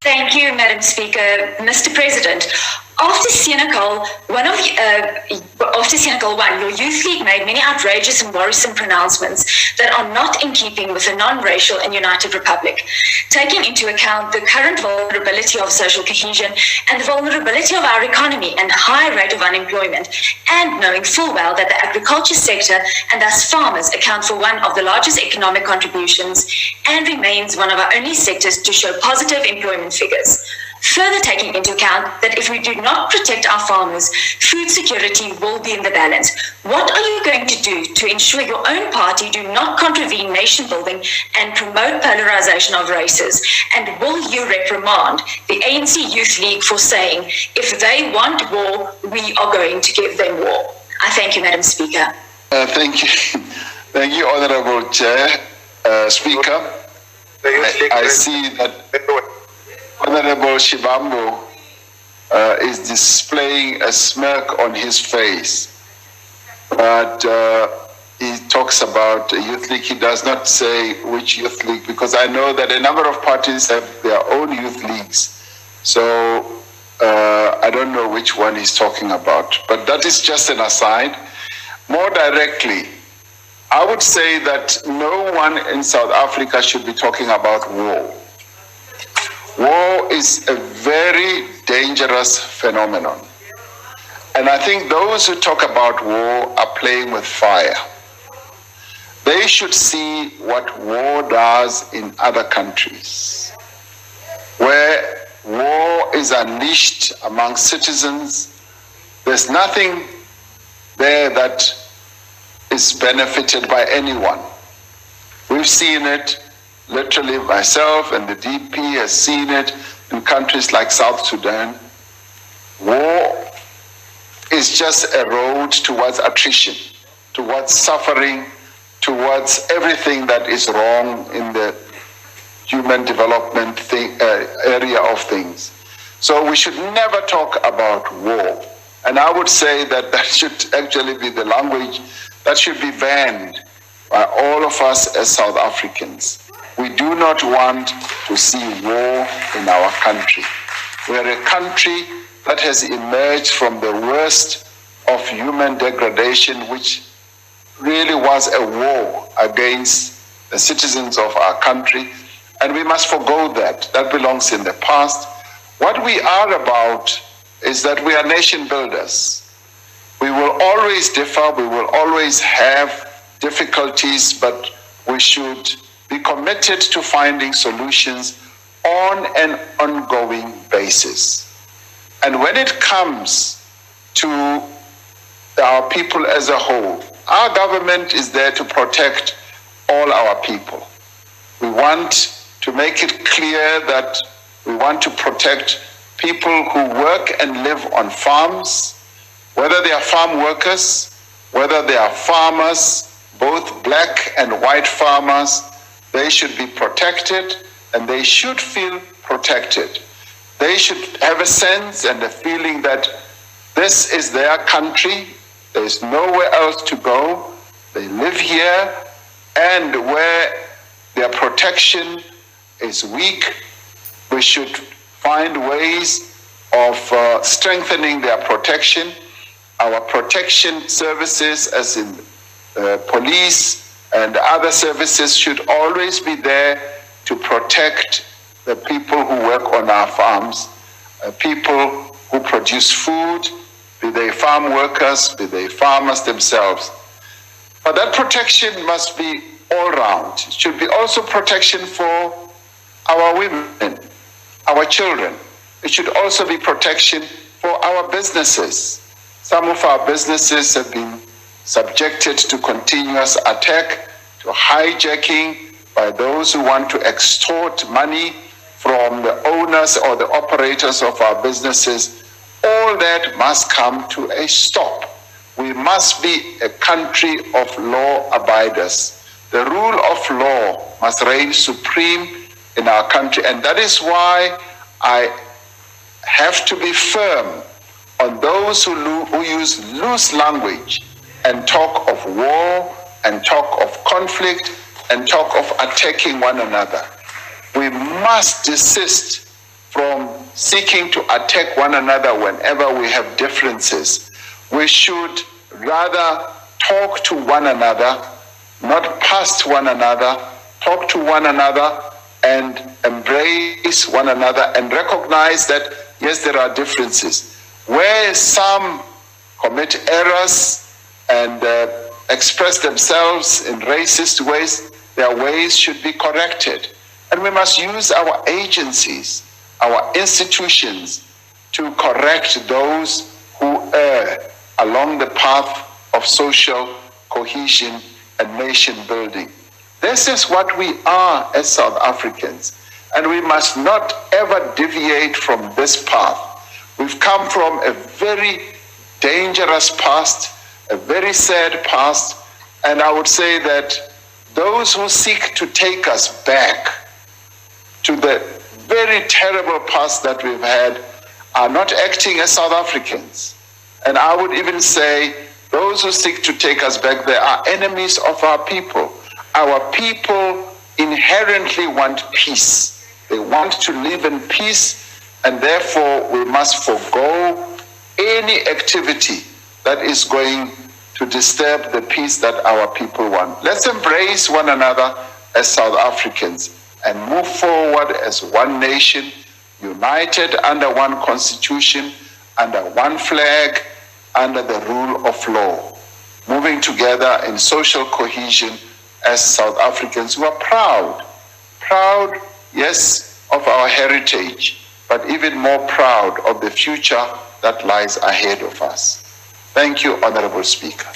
Thank you, Madam Speaker. Mr. President, after Senegal 1, your Youth League made many outrageous and worrisome pronouncements that are not in keeping with a non-racial and united republic. Taking into account the current vulnerability of social cohesion and the vulnerability of our economy and high rate of unemployment, and knowing full well that the agriculture sector and thus farmers account for one of the largest economic contributions and remains one of our only sectors to show positive employment figures. Further taking into account that if we do not protect our farmers, food security will be in the balance. What are you going to do to ensure your own party do not contravene nation building and promote polarization of races? And will you reprimand the ANC Youth League for saying, if they want war, we are going to give them war? I thank you, Madam Speaker. Thank you. Thank you, Honorable Chair, Speaker. I see that Honorable Shivambu is displaying a smirk on his face, but he talks about a youth league. He does not say which youth league, because I know that a number of parties have their own youth leagues. So I don't know which one he's talking about, but that is just an aside. More directly, I would say that no one in South Africa should be talking about war. War is a very dangerous phenomenon. And I think those who talk about war are playing with fire. They should see what war does in other countries, where war is unleashed among citizens. There's nothing there that is benefited by anyone. We've seen it. Literally, myself and the DP has seen it in countries like South Sudan. War is just a road towards attrition, towards suffering, towards everything that is wrong in the human development area of things. So we should never talk about war. And I would say that that should actually be the language that should be banned by all of us as South Africans. We do not want to see war in our country. We are a country that has emerged from the worst of human degradation, which really was a war against the citizens of our country, and we must forgo that. That belongs in the past. What we are about is that we are nation builders. We will always differ, we will always have difficulties, but we should be committed to finding solutions on an ongoing basis. And when it comes to our people as a whole, our government is there to protect all our people. We want to make it clear that we want to protect people who work and live on farms, whether they are farm workers, whether they are farmers, both black and white farmers. They should be protected, and they should feel protected. They should have a sense and a feeling that this is their country. There is nowhere else to go. They live here, and where their protection is weak, we should find ways of strengthening their protection. Our protection services, as in police and other services, should always be there to protect the people who work on our farms, people who produce food, be they farm workers, be they farmers themselves. But that protection must be all round. It should be also protection for our women, our children. It should also be protection for our businesses. Some of our businesses have been subjected to continuous attack, to hijacking by those who want to extort money from the owners or the operators of our businesses. All that must come to a stop. We must be a country of law abiders. The rule of law must reign supreme in our country, and that is why I have to be firm on those who use loose language and talk of war and talk of conflict and talk of attacking one another. We must desist from seeking to attack one another whenever we have differences. We should rather talk to one another, not past one another, talk to one another and embrace one another and recognize that, yes, there are differences. Where some commit errors and express themselves in racist ways, their ways should be corrected. And we must use our agencies, our institutions, to correct those who err along the path of social cohesion and nation building. This is what we are as South Africans, and we must not ever deviate from this path. We've come from a very dangerous past, a very sad past, and I would say that those who seek to take us back to the very terrible past that we've had are not acting as South Africans. And I would even say those who seek to take us back, they are enemies of our people. Our people inherently want peace. They want to live in peace, and therefore we must forego any activity that is going to disturb the peace that our people want. Let's embrace one another as South Africans and move forward as one nation, united under one constitution, under one flag, under the rule of law, moving together in social cohesion as South Africans who are proud, yes, of our heritage, but even more proud of the future that lies ahead of us. Thank you, Honorable Speaker.